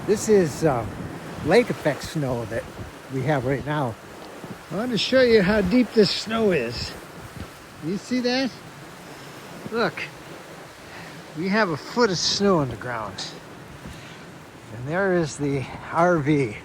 This is lake effect snow that we have right now. I want to show you how deep this snow is. You see that? Look, we have a foot of snow on the ground. And there is the RV.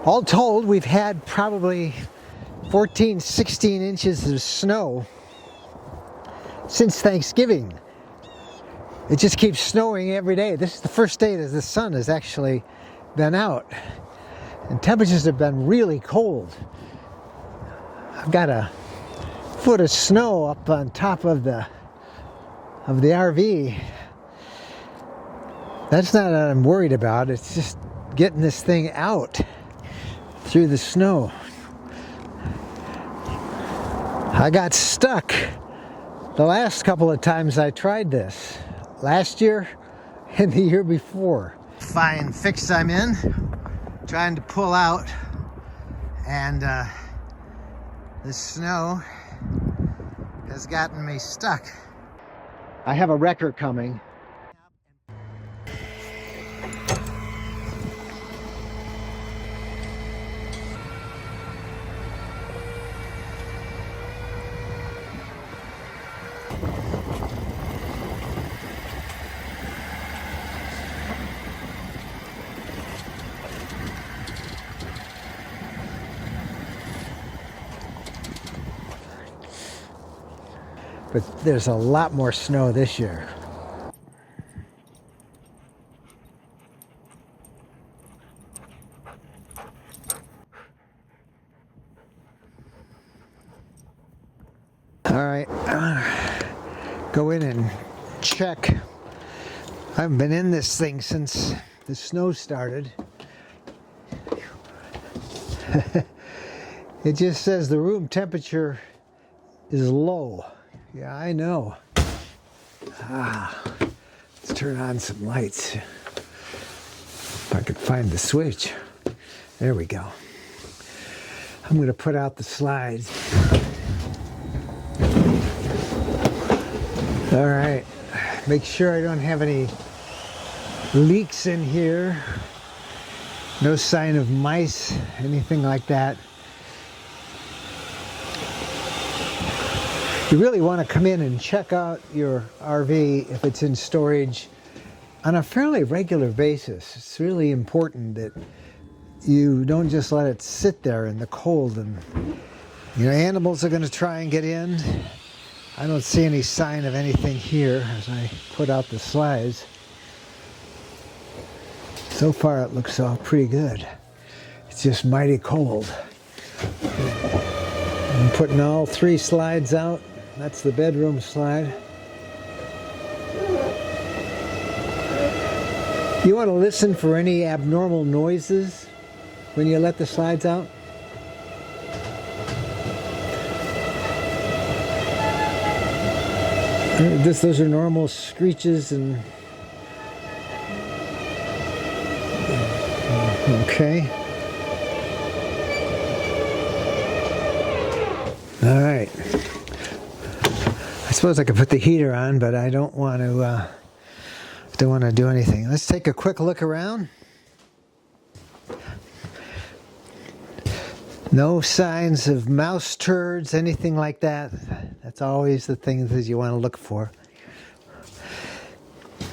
All told, we've had probably 14, 16 inches of snow since Thanksgiving. It just keeps snowing every day. This is the first day that the sun has actually been out. And temperatures have been really cold. I've got a foot of snow up on top of the RV. That's not what I'm worried about. It's just getting this thing out through the snow. I got stuck the last couple of times I tried this. Last year and the year before. Fine fix I'm in. Trying to pull out. And the snow has gotten me stuck. I have a wrecker coming. But there's a lot more snow this year. All right, go in and check. I haven't been in this thing since the snow started. It just says the room temperature is low. Yeah, I know. Let's turn on some lights. If I could find the switch. There we go. I'm going to put out the slides. All right. Make sure I don't have any leaks in here. No sign of mice, anything like that. You really want to come in and check out your RV if it's in storage on a fairly regular basis. It's really important that you don't just let it sit there in the cold, and animals are going to try and get in. I don't see any sign of anything here as I put out the slides. So far it looks all pretty good. It's just mighty cold. I'm putting all 3 slides out. That's the bedroom slide. You want to listen for any abnormal noises when you let the slides out. Those are normal screeches and... Okay. All right. I suppose I could put the heater on, but I don't want to do anything. Let's take a quick look around. No signs of mouse turds, anything like that. That's always the thing that you want to look for.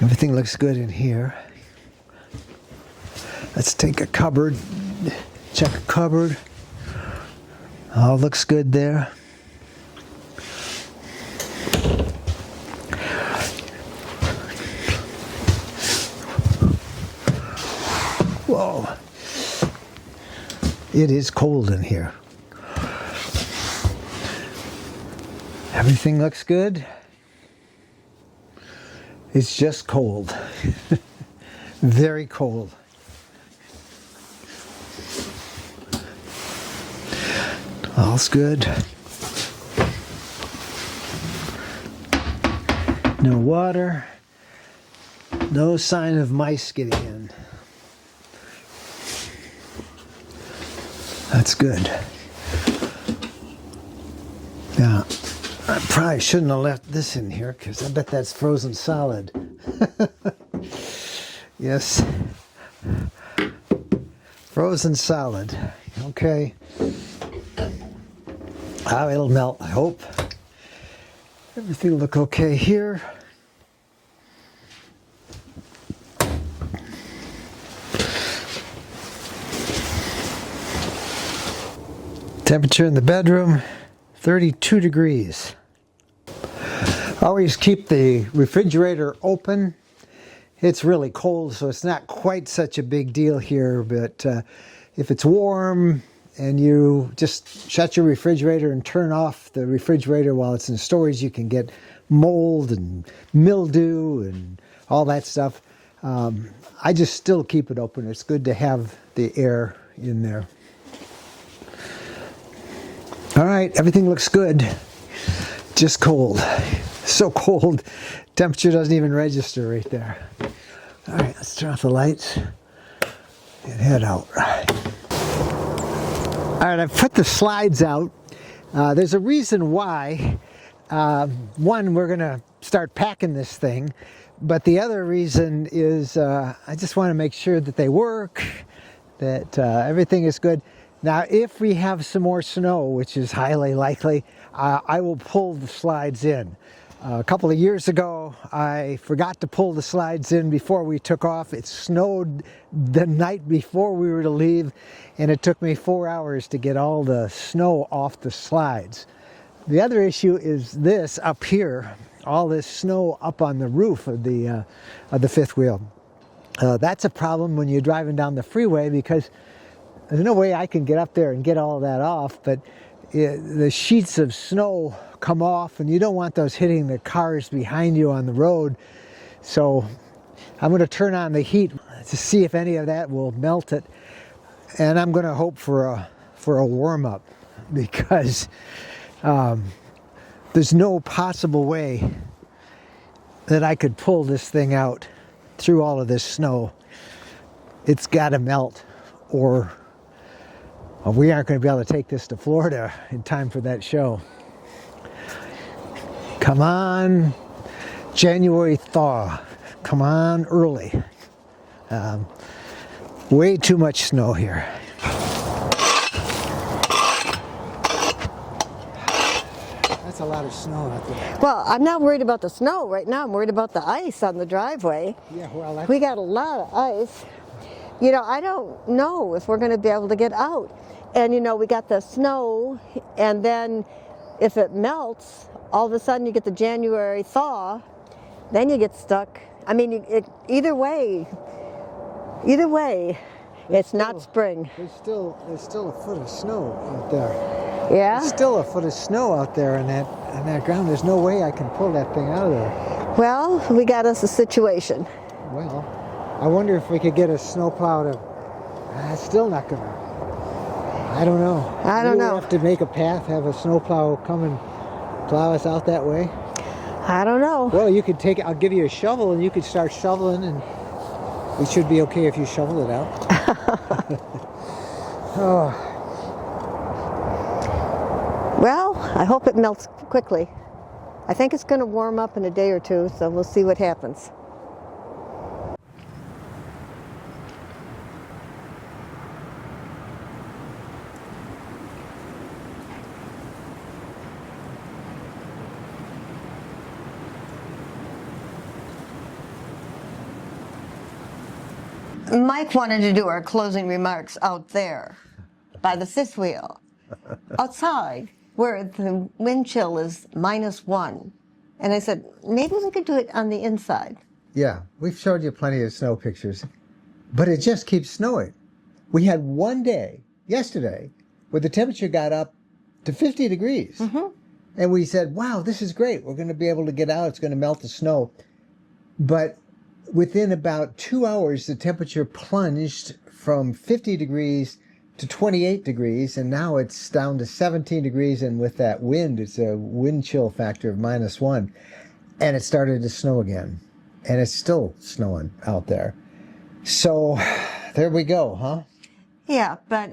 Everything looks good in here. Let's take a cupboard. Check a cupboard. All looks good there. Whoa. It is cold in here. Everything looks good. It's just cold. Very cold. All's good. No water. No sign of mice getting in. That's good. Yeah, I probably shouldn't have left this in here because I bet that's frozen solid. Yes. Frozen solid. Okay. It'll melt, I hope. Everything will look okay here. Temperature in the bedroom, 32 degrees. Always keep the refrigerator open. It's really cold, so it's not quite such a big deal here, but if it's warm and you just shut your refrigerator and turn off the refrigerator while it's in storage, you can get mold and mildew and all that stuff. I just still keep it open. It's good to have the air in there. All right, everything looks good. Just cold. So cold, temperature doesn't even register right there. All right, let's turn off the lights and head out. All right, I've put the slides out. There's a reason why. One, we're gonna start packing this thing, but the other reason is I just want to make sure that they work, that everything is good. Now, if we have some more snow, which is highly likely, I will pull the slides in. A couple of years ago, I forgot to pull the slides in before we took off. It snowed the night before we were to leave, and it took me 4 hours to get all the snow off the slides. The other issue is this up here, all this snow up on the roof of the fifth wheel. That's a problem when you're driving down the freeway because there's no way I can get up there and get all of that off, but the sheets of snow come off and you don't want those hitting the cars behind you on the road. So I'm going to turn on the heat to see if any of that will melt it. And I'm going to hope for a warm-up because there's no possible way that I could pull this thing out through all of this snow. It's got to melt or we aren't going to be able to take this to Florida in time for that show. Come on, January thaw. Come on early. Way too much snow here. That's a lot of snow out there. Well, I'm not worried about the snow right now. I'm worried about the ice on the driveway. Yeah, well, we got a lot of ice. You know, I don't know if we're going to be able to get out. And you know, we got the snow, and then if it melts, all of a sudden you get the January thaw, then you get stuck. I mean, either way, it's not spring. There's still a foot of snow out there. Yeah? There's still a foot of snow out there on that ground. There's no way I can pull that thing out of there. Well, we got us a situation. Well, I wonder if we could get a snowplow to... It's still not gonna... I don't know. I don't know. We have to make a path, have a snowplow come and plow us out that way. I don't know. Well, you could take it. I'll give you a shovel, and you could start shoveling, and it should be okay if you shovel it out. Oh. Well, I hope it melts quickly. I think it's going to warm up in a day or two, so we'll see what happens. Mike wanted to do our closing remarks out there by the fifth wheel, outside where the wind chill is -1. And I said, maybe we could do it on the inside. Yeah, we've showed you plenty of snow pictures, but it just keeps snowing. We had one day, yesterday, where the temperature got up to 50 degrees. Mm-hmm. And we said, wow, this is great. We're going to be able to get out. It's going to melt the snow. But within about 2 hours, the temperature plunged from 50 degrees to 28 degrees, and now it's down to 17 degrees, and with that wind, it's a wind chill factor of -1, and it started to snow again, and it's still snowing out there. So there we go, huh? Yeah, but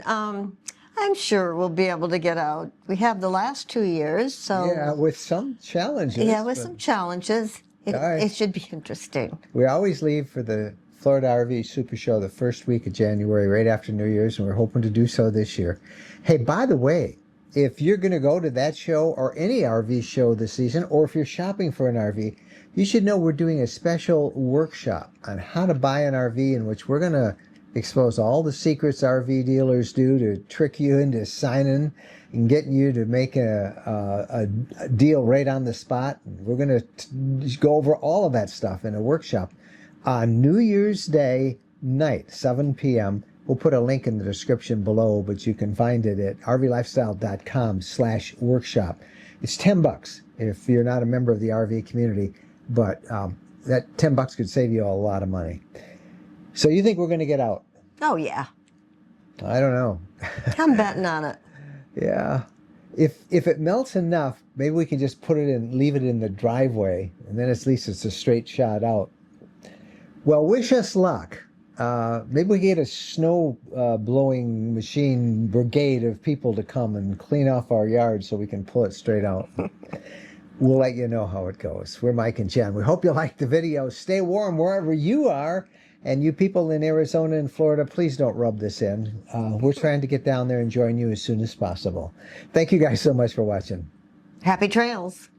I'm sure we'll be able to get out. We have the last 2 years, so Yeah, with some challenges. yeah, with but some challenges. It, All right. it should be interesting. We always leave for the Florida RV Supershow the first week of January, right after New Year's, and we're hoping to do so this year. Hey, by the way, if you're going to go to that show or any RV show this season, or if you're shopping for an RV, you should know we're doing a special workshop on how to buy an RV, in which we're going to expose all the secrets RV dealers do to trick you into signing and getting you to make a deal right on the spot. We're going to go over all of that stuff in a workshop on New Year's Day night, 7 p.m. We'll put a link in the description below, but you can find it at rvlifestyle.com/workshop. It's $10 if you're not a member of the RV community, but that $10 could save you a lot of money. So you think we're going to get out? Oh, yeah. I don't know. I'm betting on it. Yeah. If it melts enough, maybe we can just put it in, leave it in the driveway, and then at least it's a straight shot out. Well, wish us luck. Maybe we get a snow blowing machine brigade of people to come and clean off our yard so we can pull it straight out. We'll let you know how it goes. We're Mike and Jen. We hope you liked the video. Stay warm wherever you are. And you people in Arizona and Florida, please don't rub this in. We're trying to get down there and join you as soon as possible. Thank you guys so much for watching. Happy trails.